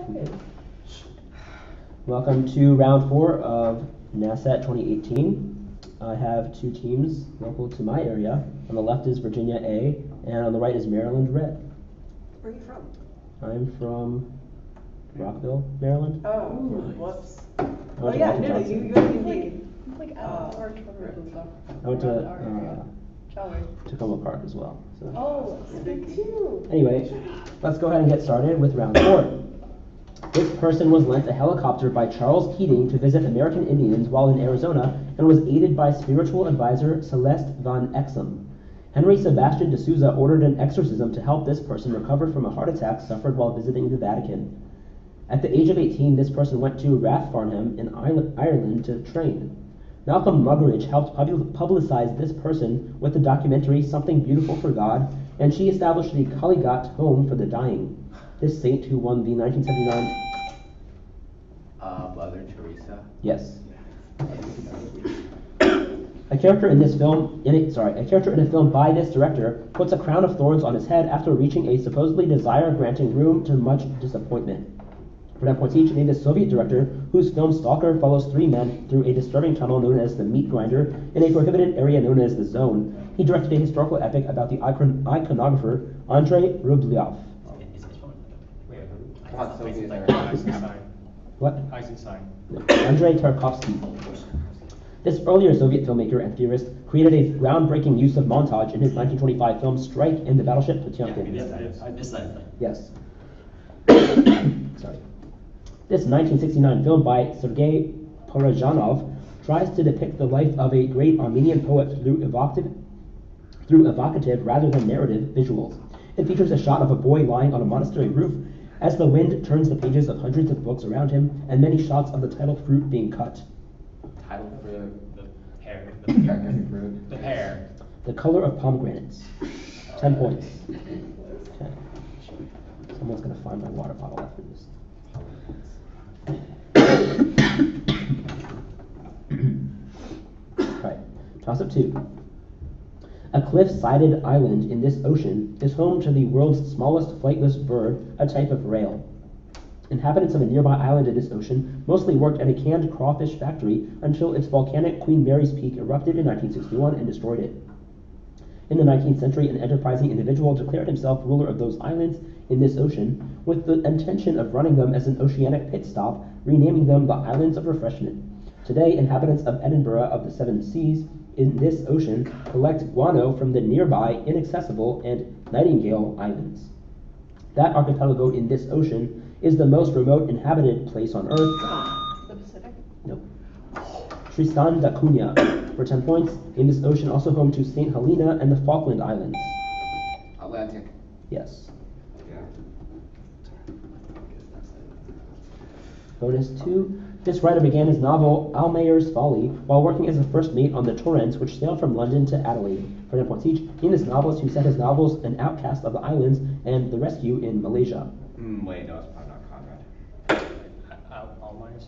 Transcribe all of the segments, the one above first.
Okay. Welcome to round 4 of NASAT 2018. I have two teams local to my area. On the left is Virginia A, and on the right is Maryland Red. Where are you from? I'm from Rockville, Maryland. Oh, whoops. Oh yeah, no, you indeed. Like our Trevor and stuff. I went to Tacoma Park as well. So. Oh, me too. Anyway, let's go ahead and get started with round 4. This person was lent a helicopter by Charles Keating to visit American Indians while in Arizona and was aided by spiritual advisor Celeste von Exum. Henry Sebastian de Souza ordered an exorcism to help this person recover from a heart attack suffered while visiting the Vatican. At the age of 18, this person went to Rathfarnham in Ireland to train. Malcolm Muggeridge helped publicize this person with the documentary Something Beautiful for God, and she established the Kaligat Home for the Dying. This saint who won the 1979... Mother Teresa? Yes. A character in a film by this director puts a crown of thorns on his head after reaching a supposedly desire-granting room to much disappointment. For that point each, named a Soviet director whose film Stalker follows three men through a disturbing tunnel known as the Meat Grinder in a prohibited area known as the Zone. He directed a historical epic about the iconographer Andrei Rublev. What? Eisenstein. Andrei Tarkovsky. This earlier Soviet filmmaker and theorist created a groundbreaking use of montage in his 1925 film Strike and the Battleship Potemkin. Yes. Sorry. This 1969 film by Sergei Porozhanov tries to depict the life of a great Armenian poet through evocative rather than narrative visuals. It features a shot of a boy lying on a monastery roof as the wind turns the pages of hundreds of books around him, and many shots of the title fruit being cut. Title for the pear. fruit. The pear. The color of pomegranates. 10 points. Okay. Someone's going to find my water bottle after this. Right. Toss-up 2. A cliff-sided island in this ocean is home to the world's smallest flightless bird, a type of rail. Inhabitants of a nearby island in this ocean mostly worked at a canned crawfish factory until its volcanic Queen Mary's Peak erupted in 1961 and destroyed it. In the 19th century, an enterprising individual declared himself ruler of those islands in this ocean with the intention of running them as an oceanic pit stop, renaming them the Islands of Refreshment. Today, inhabitants of Edinburgh of the Seven Seas in this ocean collect guano from the nearby Inaccessible and Nightingale Islands. That archipelago in this ocean is the most remote inhabited place on Earth. The Pacific? Nope. Tristan da Cunha, for 10 points, in this ocean also home to St. Helena and the Falkland Islands. Atlantic. Yes. Yeah. Bonus 2. This writer began his novel Almayer's Folly while working as a first mate on the Torrens, which sailed from London to Adelaide. For 10 points each, he is novelist who set his novels An Outcast of the Islands and The Rescue in Malaysia. Wait, no, it's probably not Conrad. Almayer's?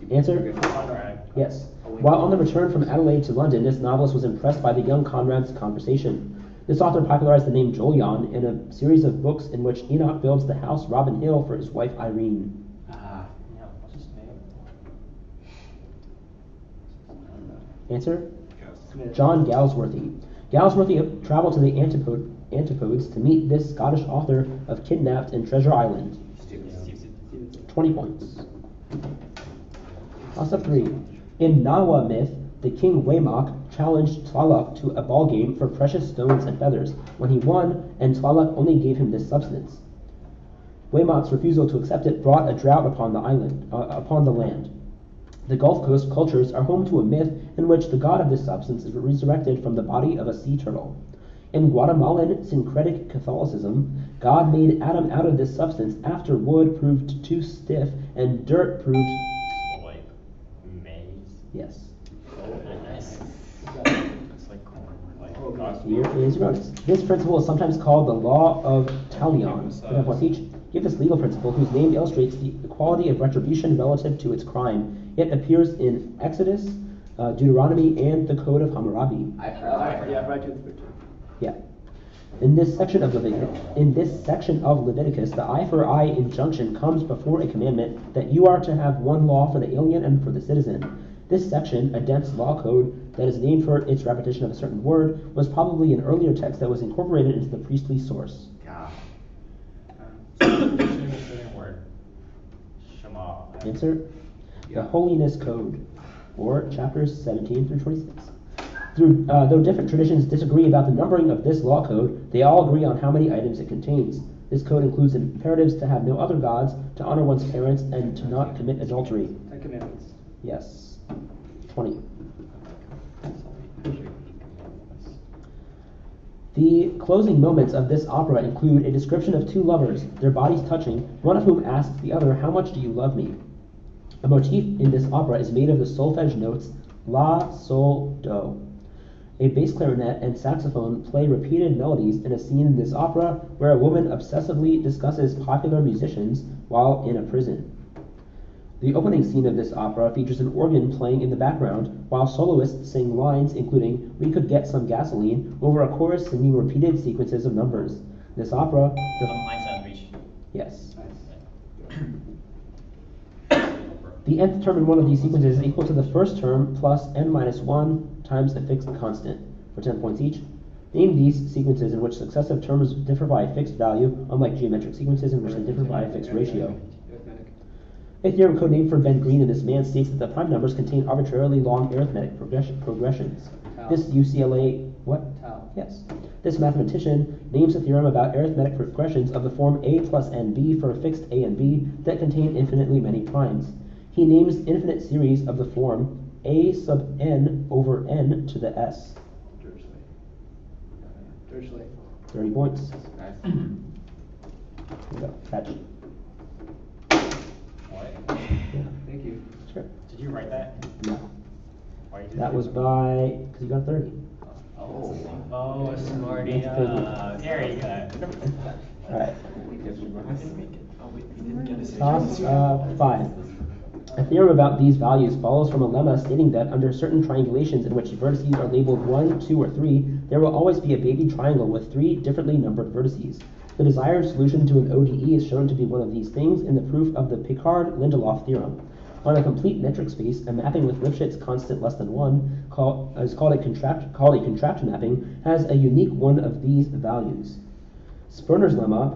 Answer? Conrad. Yes. While on the return from Adelaide to London, this novelist was impressed by the young Conrad's conversation. This author popularized the name Jolyon in a series of books in which Enoch builds the house Robin Hill for his wife Irene. What's his name? Answer? Yes. John Galsworthy. Galsworthy traveled to the Antipodes to meet this Scottish author of Kidnapped in Treasure Island. 20 points. Toss-up 3. In Nawa myth, the king Waymok challenged Tlaloc to a ball game for precious stones and feathers. When he won, and Tlaloc only gave him this substance. Waymok's refusal to accept it brought a drought upon the land. The Gulf Coast cultures are home to a myth in which the god of this substance is resurrected from the body of a sea turtle. In Guatemalan syncretic Catholicism, God made Adam out of this substance after wood proved too stiff and dirt proved... Maize? Yes. Nice. It's like corn. Here is your bonus. This principle is sometimes called the law of Talion. For 10 points each, give this legal principle whose name illustrates the equality of retribution relative to its crime. It appears in Exodus, Deuteronomy, and the Code of Hammurabi. Yeah, right. Yeah. In this section of Leviticus, the eye for eye injunction comes before a commandment that you are to have one law for the alien and for the citizen. This section, a dense law code that is named for its repetition of a certain word, was probably an earlier text that was incorporated into the priestly source. God. Missing word. Shema. Answer? The Holiness Code, or chapters 17 through 26. Though different traditions disagree about the numbering of this law code, they all agree on how many items it contains. This code includes imperatives to have no other gods, to honor one's parents, and to not commit adultery. 10 Commandments. Yes. 20. The closing moments of this opera include a description of two lovers, their bodies touching, one of whom asks the other, "How much do you love me?" A motif in this opera is made of the solfege notes La, Sol, Do. A bass clarinet and saxophone play repeated melodies in a scene in this opera where a woman obsessively discusses popular musicians while in a prison. The opening scene of this opera features an organ playing in the background while soloists sing lines including "We could get some gasoline" over a chorus singing repeated sequences of numbers. This opera... Einstein reach. Yes. The nth term in one of these sequences is equal to the first term plus n minus 1 times a fixed constant, for 10 points each. Name these sequences in which successive terms differ by a fixed value, unlike geometric sequences in which they differ by a fixed ratio. A theorem codenamed for Ben Green in this man states that the prime numbers contain arbitrarily long arithmetic progressions. Tau. This UCLA... What? Tau. Yes. This mathematician names a theorem about arithmetic progressions of the form a plus nb for a fixed a and b that contain infinitely many primes. He names infinite series of the form a sub n over n to the s. Dursley. 30 points. Nice. Here we go. Catch. What? Yeah. Thank you. Sure. Did you write that? No. Why you That was by... because you got 30. Oh, smarty. That's good. There you go. Alright. Oh, wait, you didn't get a Toss 5. A theorem about these values follows from a lemma stating that under certain triangulations in which vertices are labeled 1, 2, or 3, there will always be a baby triangle with 3 differently numbered vertices. The desired solution to an ODE is shown to be one of these things in the proof of the Picard-Lindelof theorem. On a complete metric space, a mapping with Lipschitz constant less than 1, called a contract mapping, has a unique one of these values. Sperner's lemma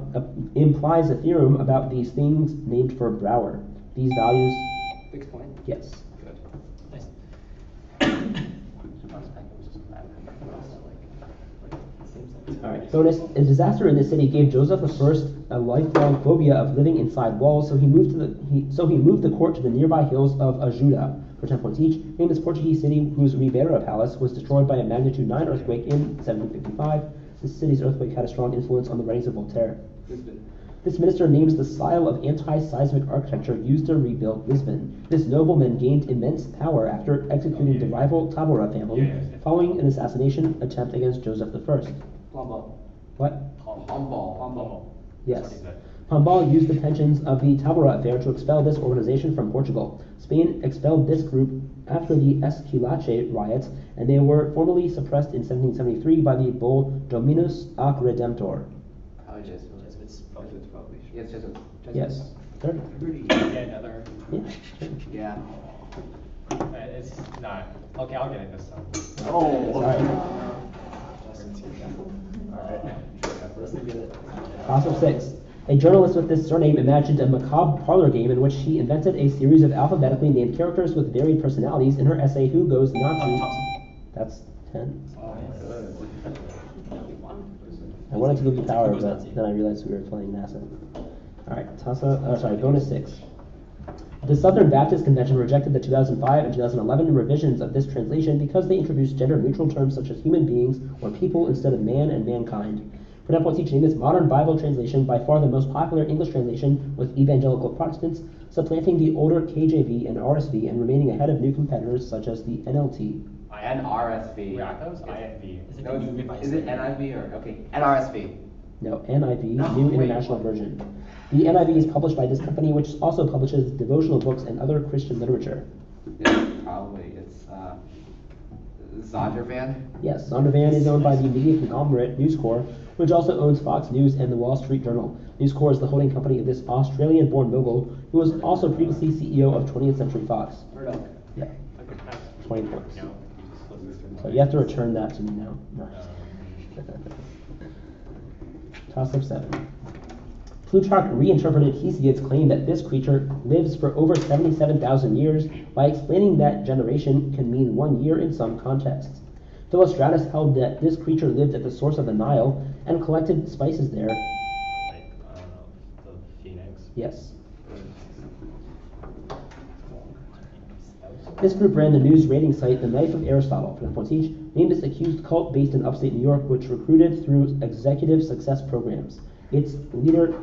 implies a theorem about these things named for Brouwer. These values... 6 point. Yes. Good. Nice. Alright, bonus. A disaster in the city gave Joseph I a lifelong phobia of living inside walls, so he moved the court to the nearby hills of Ajuda. For 10 points each, name this Portuguese city whose Ribeira Palace was destroyed by a magnitude 9 earthquake in 1755. This city's earthquake had a strong influence on the writings of Voltaire. Lisbon. This minister names the style of anti-seismic architecture used to rebuild Lisbon. This nobleman gained immense power after executing the rival Tabora family following an assassination attempt against Joseph I. Plumbo. What? Pombal. Yes. Pombal used the tensions of the Tabora affair to expel this organization from Portugal. Spain expelled this group after the Esquilache riots, and they were formally suppressed in 1773 by the bull Dominus ac Redemptor. Probably Jesuits. Jesuits probably. Yes, Jesuits. Yes. 30. Yeah, another. Yeah. Sure. Yeah. It's not. Okay, I'll get it this time. Oh. Toss of 6. A journalist with this surname imagined a macabre parlor game in which she invented a series of alphabetically named characters with varied personalities in her essay Who Goes Nazi? That's 10. I wanted to give you power, but then I realized we were playing NASAT. Alright, bonus 6. The Southern Baptist Convention rejected the 2005 and 2011 revisions of this translation because they introduced gender-neutral terms such as human beings or people instead of man and mankind. For 10 points each, name this modern Bible translation, by far the most popular English translation with evangelical Protestants, supplanting the older KJV and RSV and remaining ahead of new competitors such as the NLT. NRSV. Yeah, that was INV. No, is it NIV or okay? NRSV. No, NIV, New International Version. The NIV is published by this company, which also publishes devotional books and other Christian literature. It's Zondervan. Yes, Zondervan is owned by the media conglomerate News Corp, which also owns Fox News and the Wall Street Journal. News Corp is the holding company of this Australian-born mogul, who was also previously CEO of 20th Century Fox. Murdoch. Yeah, Okay, nice. 20 points. No, you just close this So you have to return that to me now. No. Toss up 7. Plutarch reinterpreted Hesiod's claim that this creature lives for over 77,000 years by explaining that generation can mean 1 year in some contexts. Philostratus held that this creature lived at the source of the Nile and collected spices there. Like, I don't know, the Phoenix. Yes. This group ran the news rating site The Knife of Aristotle, for points each, named its accused cult based in upstate New York, which recruited through executive success programs. Its leader,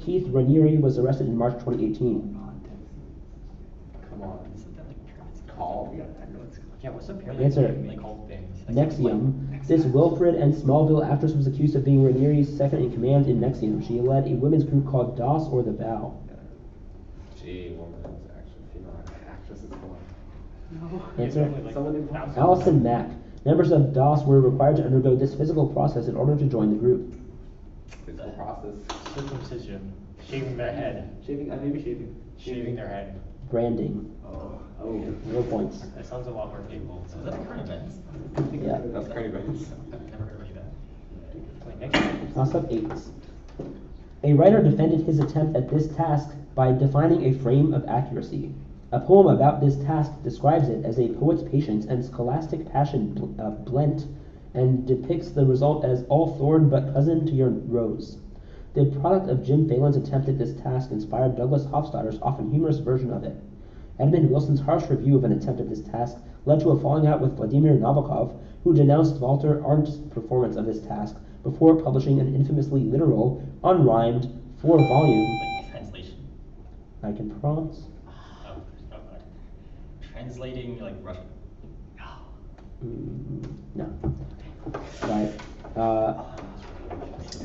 Keith Raniere, was arrested in March 2018. Come on. Isn't that like pyramids? Call. Yeah, what's the pyramid? Answer. Like whole things. Like, Nexium. This Wilfred and Smallville actress was accused of being Raniere's second in command in Nexium. She led a women's group called DOS, or the Bow. Gee, woman is actually female actress is one. Answer. Like, Someone named Allison Mack. Members of DOS were required to undergo this physical process in order to join the group. Physical process. circumcision, shaving their head, Shaving, maybe shaving. shaving their head. Branding. Oh. 0 points. That sounds a lot more painful. So is that a current event? Yeah. That's current events. I've never heard of that. Wait, next one. Toss up 8. A writer defended his attempt at this task by defining a frame of accuracy. A poem about this task describes it as a poet's patience and scholastic passion blent, and depicts the result as all thorn but cousin to your rose. The product of Jim Phelan's attempt at this task inspired Douglas Hofstadter's often humorous version of it. Edmund Wilson's harsh review of an attempt at this task led to a falling out with Vladimir Nabokov, who denounced Walter Arndt's performance of this task before publishing an infamously literal, unrhymed, 4-volume. Like translation. I can promise. Oh, okay. Translating like Russian. No. Right.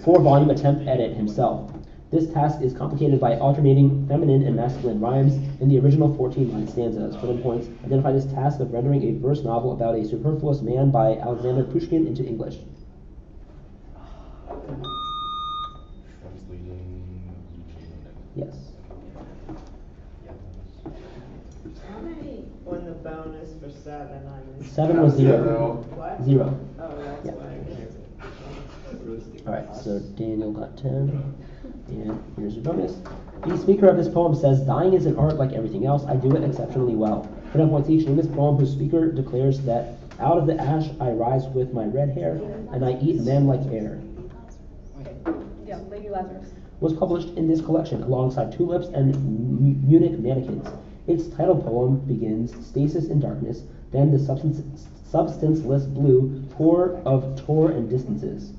4-volume attempt edit himself. This task is complicated by alternating feminine and masculine rhymes in the original 14-line stanzas. For 10 points, identify this task of rendering a verse novel about a superfluous man by Alexander Pushkin into English. Translating Yes. How many on the bonus for 7? 7 was 0. What? 0. Oh, that's Yeah. why I missed it. Alright, so Daniel got 10. And here's your bonus. The speaker of this poem says, "Dying is an art like everything else. I do it exceptionally well." For 10 points each, name this poem whose speaker declares that out of the ash I rise with my red hair, and I eat men like air. Yeah, Lady Lazarus. Was published in this collection alongside Tulips and Munich Mannequins. Its title poem begins, "Stasis in darkness," then the substanceless blue, tour and distances.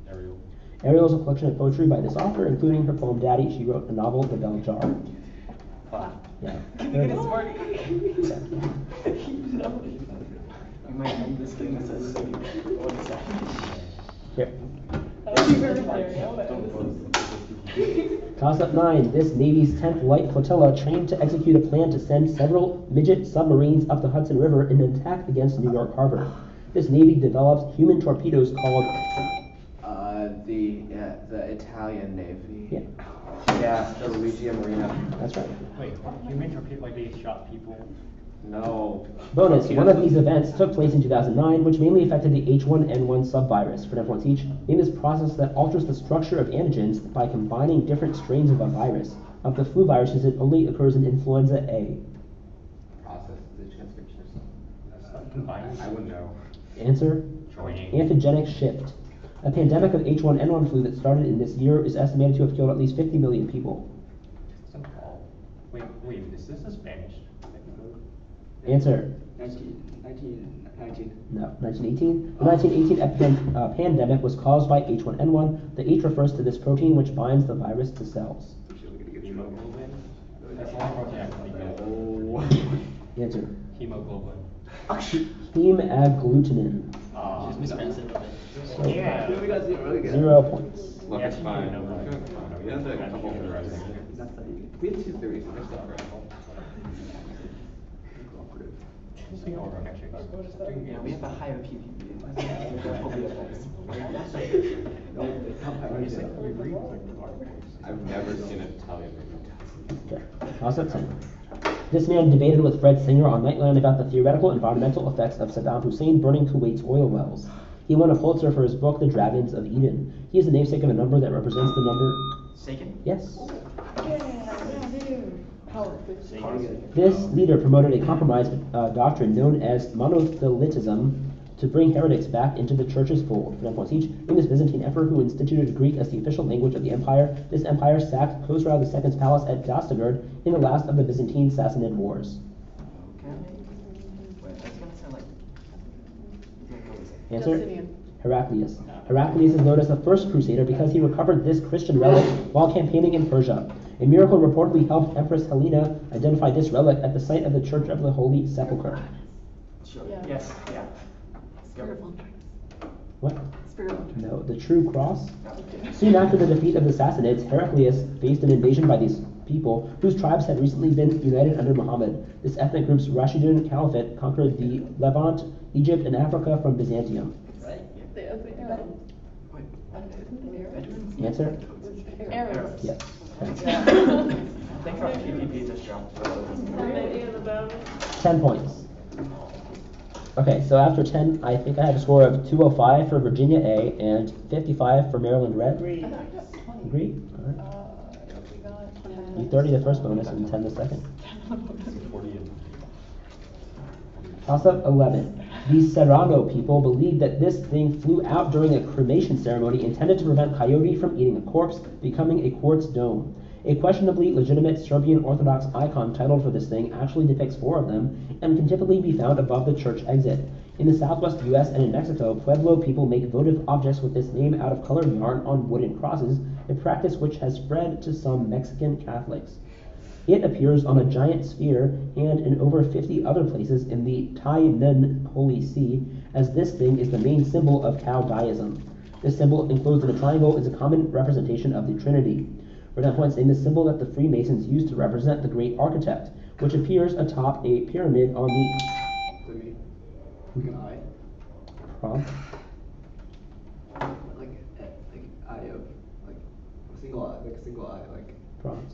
Ariel. Ariel is a collection of poetry by this author, including her poem Daddy. She wrote a novel, The Bell Jar. Yeah. You might end this thing that says so. Here. That would be very hilarious. Toss up 9. This Navy's 10th Light Flotilla trained to execute a plan to send several midget submarines up the Hudson River in an attack against New York Harbor. This Navy develops human torpedoes called... The Italian Navy. Yeah, Yeah, the Regia Marina. that's right. Wait, human torpedo like they shot people? No. Bonus. One of these events took place in 2009, which mainly affected the H1N1 subvirus. For 10 points each, name this process that alters the structure of antigens by combining different strains of a virus. Of the flu viruses, it only occurs in influenza A. Process the transcription or something. Combined. I wouldn't know. Answer? Joining. Antigenic shift. A pandemic of H1N1 flu that started in this year is estimated to have killed at least 50 million people. Wait, is this a Spanish? Answer? 1919. No. 1918. The 1918 pandemic was caused by H1N1. The H refers to this protein which binds the virus to cells. Hemoglobin? That's the only protein I can think of. Oh. Answer? Hemoglobin. Hemagglutinin. Just mispronounced it. So, Yeah. We got 0 again. 0 points. Look, it's Yeah, fine. you know, I feel like it's fine. We had a couple of rising. Not studying. We had 2 theories. We're still right. Cooperative. Yeah, we have a higher PPP. I've never seen an Italian movie. Okay. Toss-up 10. This man debated with Fred Singer on Nightline about the theoretical environmental effects of Saddam Hussein burning Kuwait's oil wells. He won a Pulitzer for his book, The Dragons of Eden. He is the namesake of a number that represents the number... Sagan? Yes. Power. This leader promoted a compromise doctrine known as monothelitism to bring heretics back into the church's fold. For 10 points each, famous Byzantine emperor who instituted Greek as the official language of the empire. This empire sacked Khosrau II's palace at Dastagerd in the last of the Byzantine Sassanid Wars. Okay. Wait, that's gonna sound like. Answer? Justinian. Heraclius. Heraclius is known as the first crusader because he recovered this Christian relic while campaigning in Persia. A miracle reportedly helped Empress Helena identify this relic at the site of the Church of the Holy Sepulchre. Sure. Yeah. Yes, yeah. Spiritual. What? Spiritual. No, the true cross. Soon after the defeat of the Sassanids, Heraclius faced an invasion by these people, whose tribes had recently been united under Muhammad. This ethnic group's Rashidun Caliphate conquered the Levant, Egypt, and Africa from Byzantium. Wait, Answer? Arabs. Yes. Thanks for PPP just dropped. How many on the bonus? 10 points. Okay, so after 10, I think I have a score of 205 for Virginia A and 55 for Maryland Red. Agree. Agree? All right. We got You 30 the first bonus and 10 the second. 40 and Toss-up 11. The Serrano people believed that this thing flew out during a cremation ceremony intended to prevent coyote from eating a corpse, becoming a quartz dome. A questionably legitimate Serbian Orthodox icon titled for this thing actually depicts 4 of them and can typically be found above the church exit. In the southwest U.S. and in Mexico, Pueblo people make votive objects with this name out of colored yarn on wooden crosses, a practice which has spread to some Mexican Catholics. It appears on a giant sphere and in over 50 other places in the Tai Nun Holy See, as this thing is the main symbol of Taoism. This symbol, enclosed in a triangle, is a common representation of the Trinity. For 10 points, name the symbol that the Freemasons used to represent the great architect, which appears atop a pyramid on the... Like an eye. Prompt. Like eye of, like a single eye, like Prompt.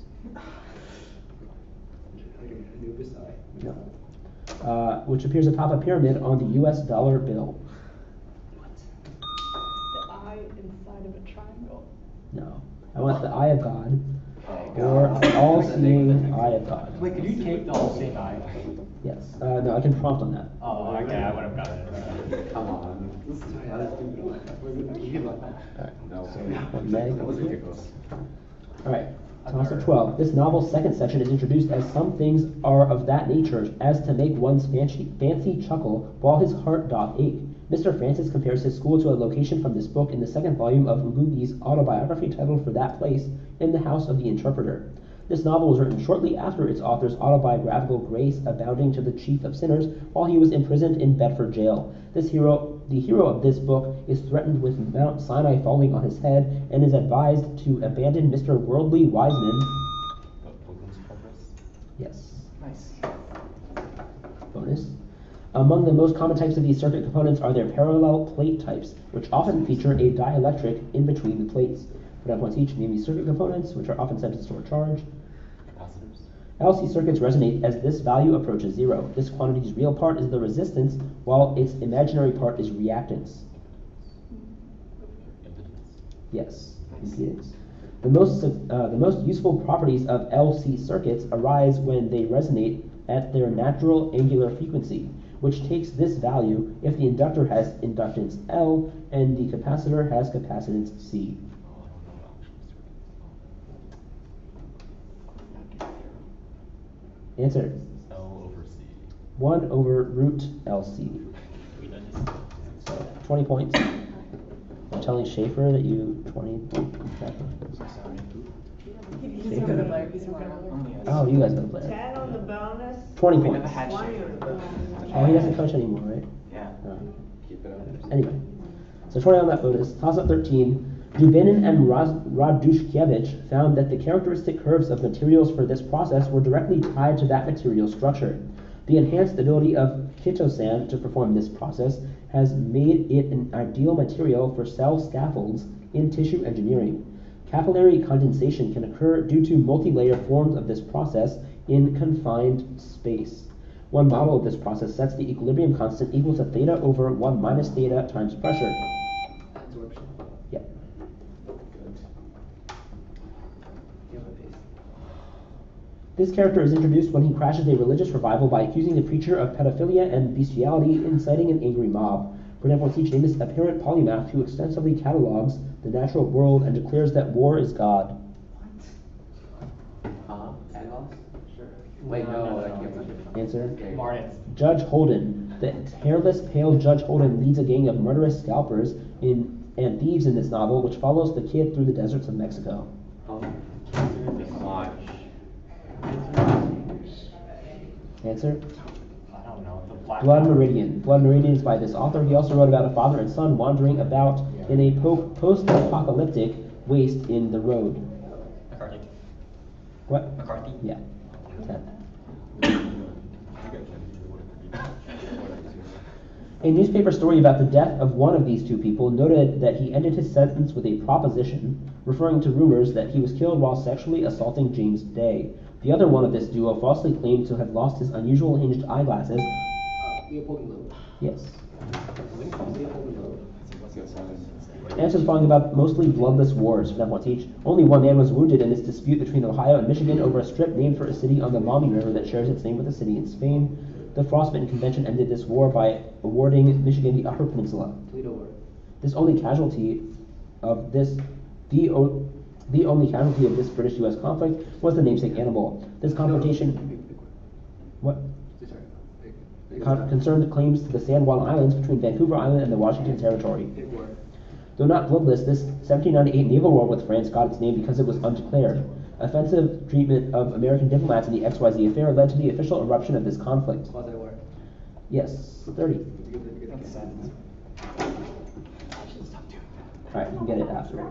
like an Anubis eye. No. Which appears atop a pyramid on the U.S. dollar bill. the eye inside of a triangle. No. I want the eye of God, or all-seeing eye of God. Wait, could you take the all-seeing eye? Yes. No, I can prompt on that. Oh, okay, I would have gotten it. Come on. This is how that's stupid. Alright. No. What, Meg? That was ridiculous. Alright. Toss-up 12. This novel's second section is introduced as some things are of that nature as to make one's fancy chuckle while his heart doth ache. Mr. Francis compares his school to a location from this book in the second volume of Ngugi's autobiography titled For That Place, In the House of the Interpreter. This novel was written shortly after its author's autobiographical grace abounding to the chief of sinners while he was imprisoned in Bedford jail. The hero of this book is threatened with Mount Sinai falling on his head and is advised to abandon Mr. Worldly Wiseman. Pilgrim's Progress? Yes. Nice. Bonus. Among the most common types of these circuit components are their parallel plate types, which often feature a dielectric in between the plates. For 9 points each, name these circuit components, which are often sent to store charge. Capacitors? LC circuits resonate as this value approaches 0. This quantity's real part is the resistance, while its imaginary part is reactance. Impedance? Yes, impedance. The most useful properties of LC circuits arise when they resonate at their natural angular frequency, which takes this value if the inductor has inductance L and the capacitor has capacitance C. Oh, I don't know actual circuits. Answer. L over C. 1 over root LC. So 20 points. I'm telling Schaefer that you 20 points. He's a good player. He's a good player. Oh, you guys got to play. 10 on the bonus. 20 We never points. had 20 on Schaefer. the bonus. Oh, he doesn't coach anymore, right? Yeah. Keep it up. Anyway, so 20 on that bonus. Toss-up 13. Dubinin and Radushkevich found that the characteristic curves of materials for this process were directly tied to that material structure. The enhanced ability of chitosan to perform this process has made it an ideal material for cell scaffolds in tissue engineering. Capillary condensation can occur due to multi-layer forms of this process in confined space. One model of this process sets the equilibrium constant equal to theta over 1 minus theta times pressure. Absorption. Yep. This character is introduced when he crashes a religious revival by accusing the preacher of pedophilia and bestiality, inciting an angry mob. For example, each name is apparent polymath who extensively catalogs the natural world and declares that war is God. Agos? Sure. Wait, no, that can't be. Answer? Martins. Judge Holden. The hairless, pale Judge Holden leads a gang of murderous scalpers and thieves in this novel, which follows the kid through the deserts of Mexico. Come on. Answer? I don't know. The Black Blood Meridian. Blood Meridian is by this author. He also wrote about a father and son wandering about in a post-apocalyptic waste in the road. McCarthy. What? McCarthy. Yeah. 10. A newspaper story about the death of one of these two people noted that he ended his sentence with a proposition, referring to rumors that he was killed while sexually assaulting James Day. The other one of this duo falsely claimed to have lost his unusual hinged eyeglasses. Leopold and Loeb. Yes. Leopold and Loeb. Answers following about mostly bloodless wars, for example, each. Only one man was wounded in this dispute between Ohio and Michigan over a strip named for a city on the Maumee River that shares its name with a city in Spain. The Frostbitten Convention ended this war by awarding Michigan the Upper Peninsula. Toledo War. The only casualty of this British U.S. conflict was the namesake animal. This confrontation what? Concerned claims to the San Juan Islands between Vancouver Island and the Washington Territory. Big war. Though not bloodless, this 1798 naval war with France got its name because it was undeclared. Offensive treatment of American diplomats in the XYZ affair led to the official eruption of this conflict. Quasi-war. Yes, 30. Alright, you can get it after.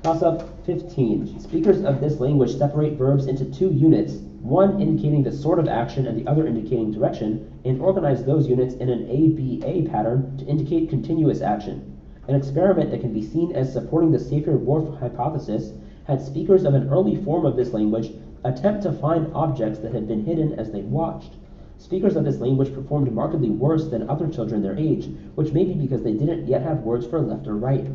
Toss-up 15. Speakers of this language separate verbs into two units, one indicating the sort of action and the other indicating direction, and organize those units in an ABA pattern to indicate continuous action. An experiment that can be seen as supporting the Sapir-Whorf hypothesis had speakers of an early form of this language attempt to find objects that had been hidden as they watched. Speakers of this language performed markedly worse than other children their age, which may be because they didn't yet have words for left or right.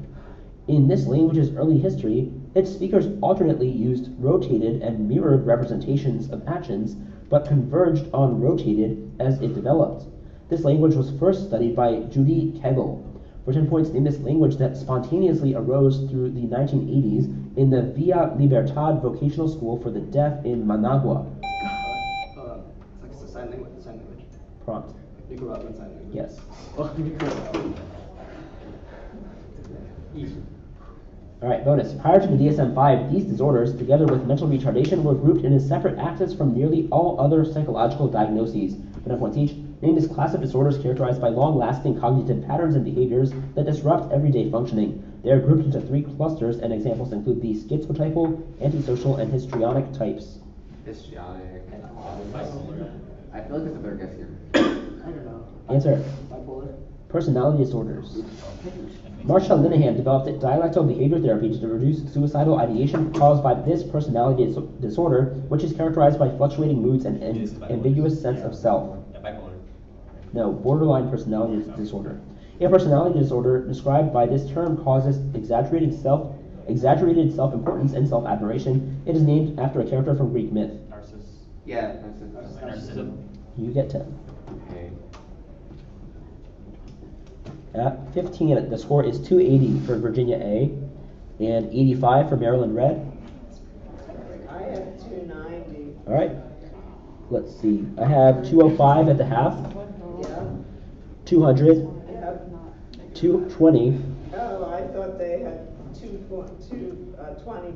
In this language's early history, its speakers alternately used rotated and mirrored representations of actions, but converged on rotated as it developed. This language was first studied by Judy Kegel. For 10 points, name this language that spontaneously arose through the 1980s in the Via Libertad Vocational School for the Deaf in Managua. It's like a sign language. Prompt. Nicaraguan sign language. Yes. Oh, Nicaragua. Alright, bonus. Prior to the DSM-5, these disorders, together with mental retardation, were grouped in a separate axis from nearly all other psychological diagnoses. For 10 points each, name this class of disorders characterized by long-lasting cognitive patterns and behaviors that disrupt everyday functioning. They are grouped into 3 clusters, and examples include the schizotypal, antisocial, and histrionic types. Histrionic. I feel like there's a better guess here. I don't know. Answer. Bipolar. Personality disorders. Marsha Linehan developed dialectal behavior therapy to reduce suicidal ideation caused by this personality disorder, which is characterized by fluctuating moods and an ambiguous sense of self. No, borderline personality disorder. A personality disorder described by this term causes exaggerated self-importance and self-admiration. It is named after a character from Greek myth. Narcissus. Yeah. Narcissism. You get 10. Okay. At 15, the score is 280 for Virginia A and 85 for Maryland Red. I have 290. All right. Let's see. I have 205 at the half, Yeah. 200, Yep. 220. Oh, I thought they had 20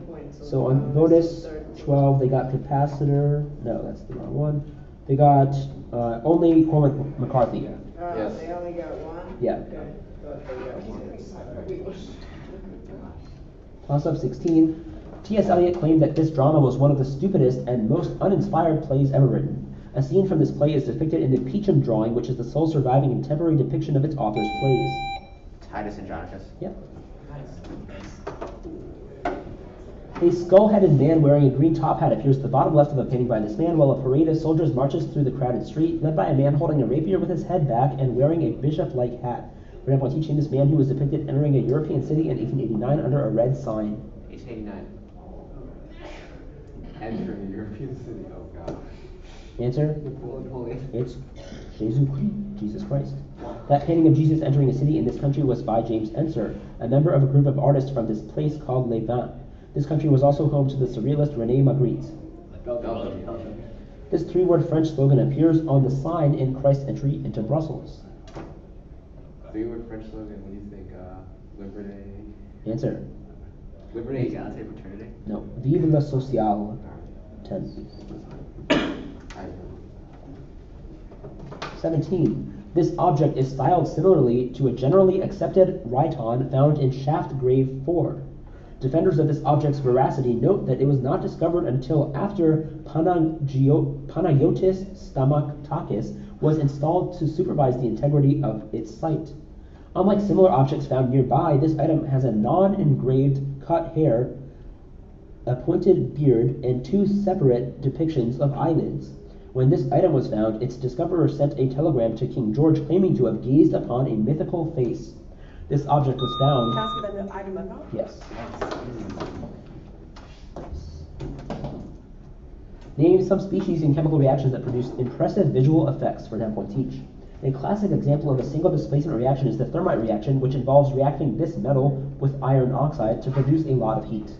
points. So on bonus 12, they got capacitor. No, that's the wrong one. They got only Cormac McCarthy. Oh, Yes. they only got one? Yeah. Okay. Thought they got 6. Toss up 16. T.S. Eliot claimed that this drama was one of the stupidest and most uninspired plays ever written. A scene from this play is depicted in the Peachum drawing, which is the sole surviving contemporary depiction of its author's plays. Titus Andronicus. Yep. A skull-headed man wearing a green top hat appears at the bottom left of a painting by this man, while a parade of soldiers marches through the crowded street, led by a man holding a rapier with his head back and wearing a bishop-like hat. For example, teaching this man who was depicted entering a European city in 1889 under a red sign. 1889. Entering a European city, oh god. Answer? Napoleon. It's Jesus Christ. That painting of Jesus entering a city in this country was by James Ensor, a member of a group of artists from this place called Les Vins. This country was also home to the surrealist René Magritte. Belgium. This three-word French slogan appears on the sign in Christ's entry into Brussels. Three-word French slogan, what do you think? Liberté. Answer. Liberté, égalité, fraternité. No. Vive le social. 10. 17. This object is styled similarly to a generally accepted rhyton found in shaft grave 4. Defenders of this object's veracity note that it was not discovered until after Panagiotis Stamaktakis was installed to supervise the integrity of its site. Unlike similar objects found nearby, this item has a non-engraved cut hair, a pointed beard, and two separate depictions of eyelids. When this item was found, its discoverer sent a telegram to King George claiming to have gazed upon a mythical face. This object was found... Can I ask you about the item about? Yes. Name some species in chemical reactions that produce impressive visual effects for 10 points each. A classic example of a single displacement reaction is the thermite reaction, which involves reacting this metal with iron oxide to produce a lot of heat.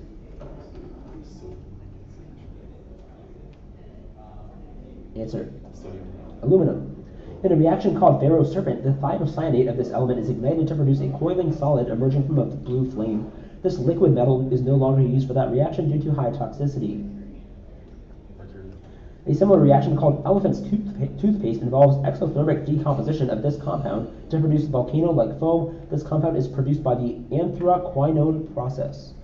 Answer. Aluminum. In a reaction called ferroserpent, the thiocyanate of this element is ignited to produce a coiling solid emerging from a blue flame. This liquid metal is no longer used for that reaction due to high toxicity. A similar reaction called elephant's toothpaste involves exothermic decomposition of this compound to produce volcano-like foam. This compound is produced by the anthraquinone process.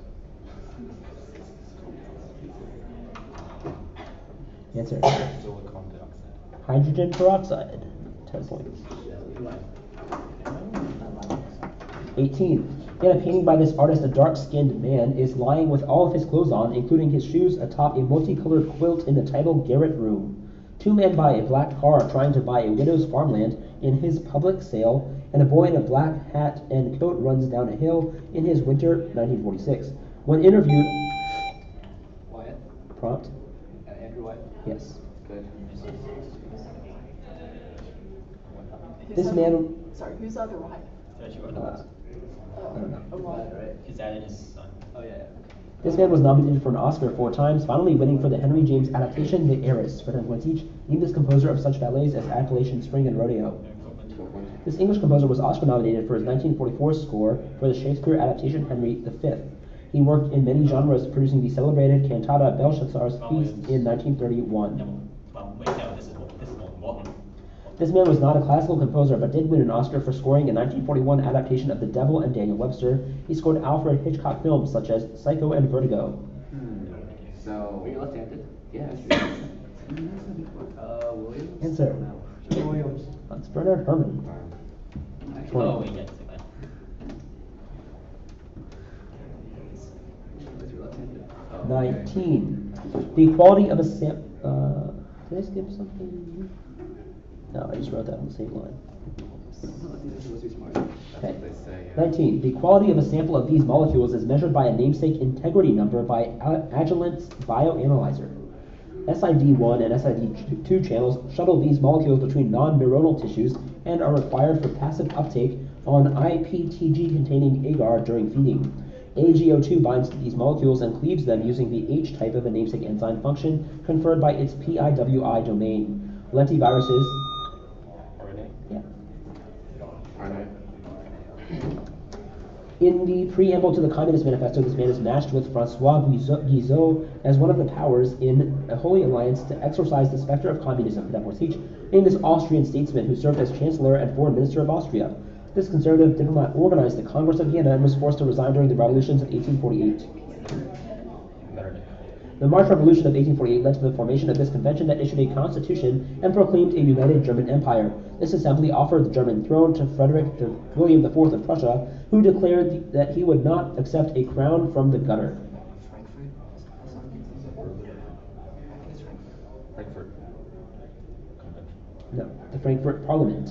Answer. Silicon dioxide. Hydrogen peroxide. 10 points. 18. In a painting by this artist, a dark-skinned man is lying with all of his clothes on, including his shoes, atop a multicolored quilt in the title garret room. Two men buy a black car trying to buy a widow's farmland in his public sale, and a boy in a black hat and coat runs down a hill in his winter 1946. When interviewed... Wyatt? Prompt? Andrew Wyatt? Yes. Good. This man... Sorry, who's the other Wyatt? I don't know. Wyatt, right? His dad and his son. Oh, yeah. This man was nominated for an Oscar 4 times, finally winning for the Henry James adaptation The Heiress, for 10 points each, named as composer of such ballets as Appalachian Spring and Rodeo. This English composer was Oscar nominated for his 1944 score for the Shakespeare adaptation Henry V. He worked in many genres, producing the celebrated cantata Belshazzar's Feast in 1931. This man was not a classical composer, but did win an Oscar for scoring a 1941 adaptation of The Devil and Daniel Webster. He scored Alfred Hitchcock films such as Psycho and Vertigo. So... Were you left-handed? Yes. Williams? Answer. Williams. That's Bernard Herrmann. Oh, we get to that. Was you left-handed? 19. The quality of a did I skip something? No, I just wrote that on the same line. Okay. 19. The quality of a sample of these molecules is measured by a namesake integrity number by Agilent's bioanalyzer. SID1 and SID2 channels shuttle these molecules between non-neuronal tissues and are required for passive uptake on IPTG-containing agar during feeding. AGO2 binds to these molecules and cleaves them using the H type of a namesake enzyme function conferred by its PIWI domain. Lentiviruses... Yeah. In the preamble to the Communist Manifesto, this man is matched with Francois Guizot as one of the powers in a holy alliance to exorcise the specter of communism. That was each named as Austrian statesman who served as Chancellor and Foreign Minister of Austria. This conservative diplomat organized the Congress of Vienna and was forced to resign during the revolutions of 1848. The March Revolution of 1848 led to the formation of this convention that issued a constitution and proclaimed a united German empire. This assembly offered the German throne to William IV of Prussia, who declared that he would not accept a crown from the gutter. Frankfurt Convention. No, the Frankfurt Parliament.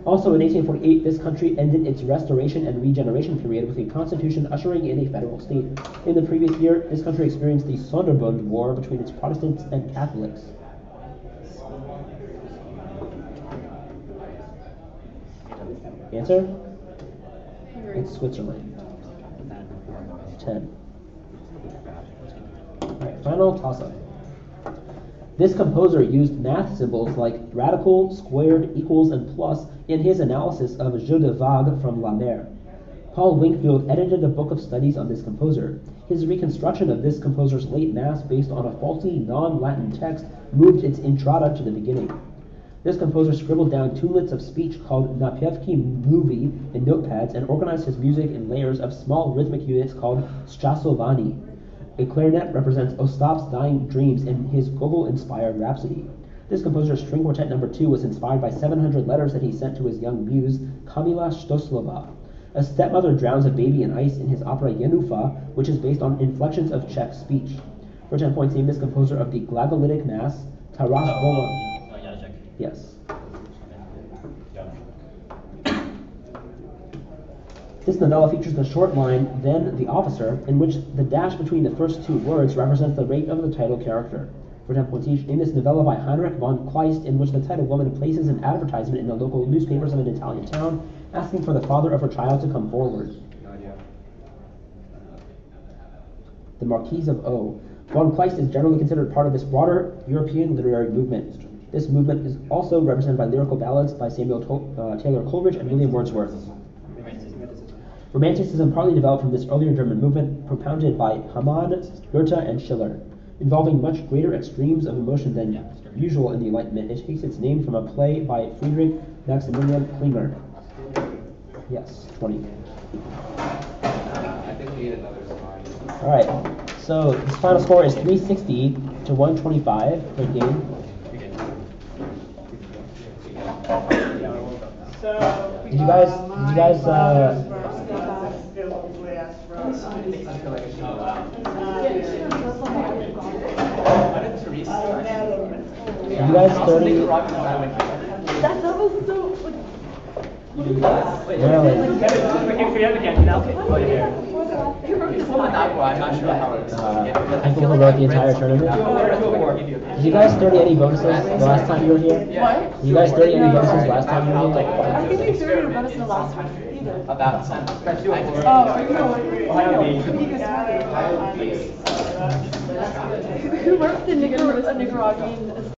Also in 1848, this country ended its restoration and regeneration period with a constitution ushering in a federal state. In the previous year, this country experienced the Sonderbund War between its Protestants and Catholics. Answer? It's Switzerland. 10. Alright, final toss-up. This composer used math symbols like radical, squared, equals, and plus in his analysis of Jeu de Vague from La Mer. Paul Wingfield edited a book of studies on this composer. His reconstruction of this composer's late mass based on a faulty non-Latin text moved its intrada to the beginning. This composer scribbled down tunelets of speech called napiewki mówi in notepads and organized his music in layers of small rhythmic units called strzasowani. A clarinet represents Ostap's dying dreams in his Gogol-inspired Rhapsody. This composer's string quartet number 2 was inspired by 700 letters that he sent to his young muse, Kamila Stoslova. A stepmother drowns a baby in ice in his opera Yenufa, which is based on inflections of Czech speech. For 10 points, name this composer of the glagolitic mass, Taras Bulba. Janacek. Yes. This novella features the short line, then the officer, in which the dash between the first two words represents the rank of the title character. For 10 points each, in this novella by Heinrich von Kleist, in which the title woman places an advertisement in the local newspapers of an Italian town, asking for the father of her child to come forward. No idea. The Marquise of O. Von Kleist is generally considered part of this broader European literary movement. This movement is also represented by lyrical ballads by Samuel Taylor Coleridge and William Wordsworth. Romanticism partly developed from this earlier German movement propounded by Hamann, Goethe, and Schiller. Involving much greater extremes of emotion than usual in the Enlightenment, it takes its name from a play by Friedrich Maximilian Klinger. Yes, 20. I think we need another slide. Alright, so this final score is 360 to 125 for the game. So. Did you guys I feel like I should know that. You guys 30. That was so. Really? I'm not sure how it's People who wrote the entire tournament. Did you guys 30 any bonuses the last time you were here? What? Did you guys 30 any bonuses last time you were here? I think we threw your bonus in the last one either. about some. Oh, you know what? Who wrote the Nicaraguan